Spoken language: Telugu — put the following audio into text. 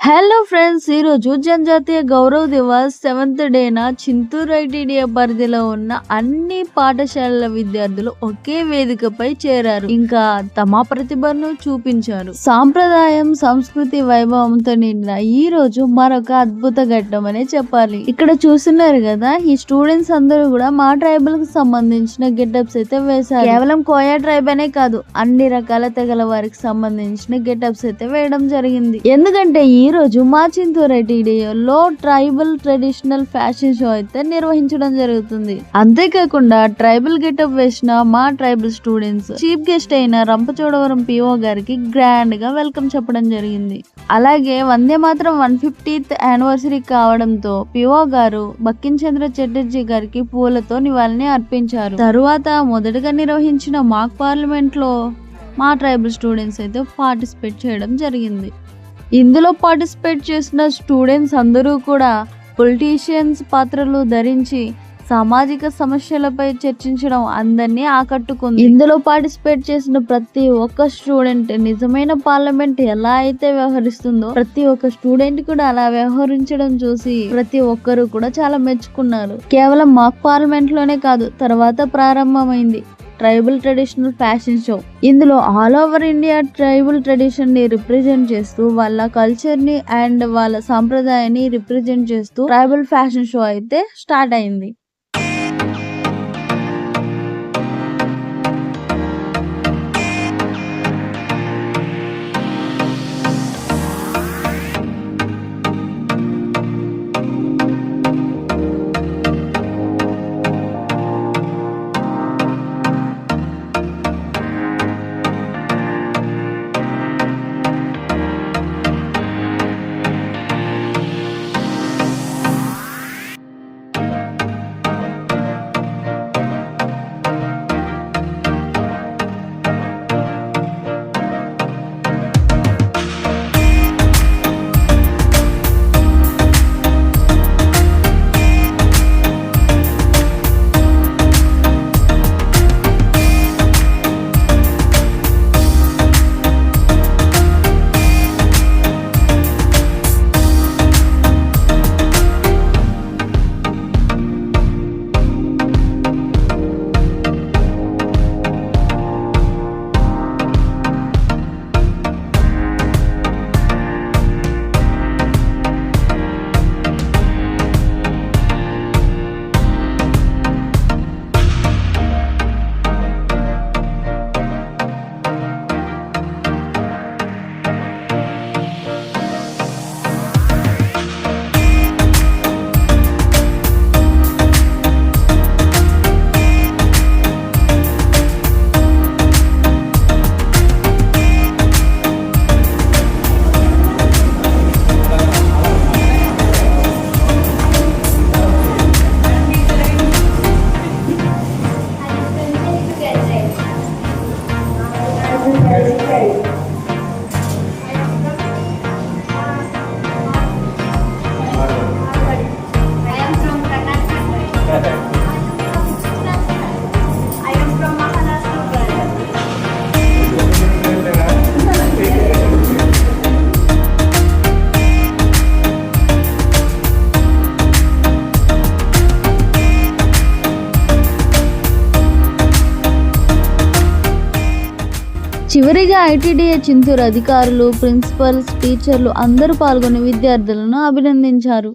హలో ఫ్రెండ్స్, ఈరోజు జనజాతీయ గౌరవ దివస్ 7th డేన చింతూరు ఐటీడీఏ పరిధిలో ఉన్న అన్ని పాఠశాలల విద్యార్థులు ఒకే వేదికపై చేరారు. ఇంకా తమ ప్రతిభను చూపించారు. సాంప్రదాయం, సంస్కృతి వైభవంతో నిండిన ఈ రోజు మరొక అద్భుత ఘట్టం అనే చెప్పాలి. ఇక్కడ చూస్తున్నారు కదా, ఈ స్టూడెంట్స్ అందరూ కూడా మా ట్రైబల్ కు సంబంధించిన గెటప్స్ అయితే వేశారు. కేవలం కోయా ట్రైబ్ అనే కాదు, అన్ని రకాల తెగల వారికి సంబంధించిన గెటప్స్ అయితే వేయడం జరిగింది. ఎందుకంటే ఈ రోజు మా చింతూరు ఐటీడీఏలో ట్రైబల్ ట్రెడిషనల్ ఫ్యాషన్ షో అయితే నిర్వహించడం జరుగుతుంది. అంతేకాకుండా ట్రైబల్ గెటప్ వేసిన మా ట్రైబల్ స్టూడెంట్స్ చీఫ్ గెస్ట్ అయిన రంపచోడవరం పిఓ గారికి గ్రాండ్ గా వెల్కమ్ చెప్పడం జరిగింది. అలాగే వందే మాత్రం 150th యానివర్సరీ కావడంతో పిఓ గారు బక్కిం చంద్ర చటర్జీ గారికి పూలతో నివాళిని అర్పించారు. తరువాత మొదటగా నిర్వహించిన మాక్ పార్లమెంట్ లో మా ట్రైబల్ స్టూడెంట్స్ అయితే పార్టిసిపేట్ చేయడం జరిగింది. ఇందులో పార్టిసిపేట్ చేసిన స్టూడెంట్స్ అందరూ కూడా పొలిటీషియన్స్ పాత్రలు ధరించి సామాజిక సమస్యలపై చర్చించడం అందరినీ ఆకట్టుకుంది. ఇందులో పార్టిసిపేట్ చేసిన ప్రతి ఒక్క స్టూడెంట్ నిజమైన పార్లమెంట్ ఎలా అయితే వ్యవహరిస్తుందో ప్రతి ఒక్క స్టూడెంట్ కూడా అలా వ్యవహరించడం చూసి ప్రతి ఒక్కరు కూడా చాలా మెచ్చుకున్నారు. కేవలం మాక్ పార్లమెంట్ లోనే కాదు, తర్వాత ప్రారంభమైంది ట్రైబల్ ట్రెడిషనల్ ఫ్యాషన్ షో. ఇందులో all over India tribal tradition ని రిప్రజెంట్ చేస్తూ వాళ్ళ కల్చర్ ని అండ్ వాళ్ళ సాంప్రదాయాన్ని రిప్రజెంట్ చేస్తూ ట్రైబల్ ఫ్యాషన్ షో అయితే స్టార్ట్ అయింది. చివరిగా ఐటీడీఏ చింతూరు అధికారులు, ప్రిన్సిపల్స్, టీచర్లు అందరూ పాల్గొని విద్యార్థులను అభినందించారు.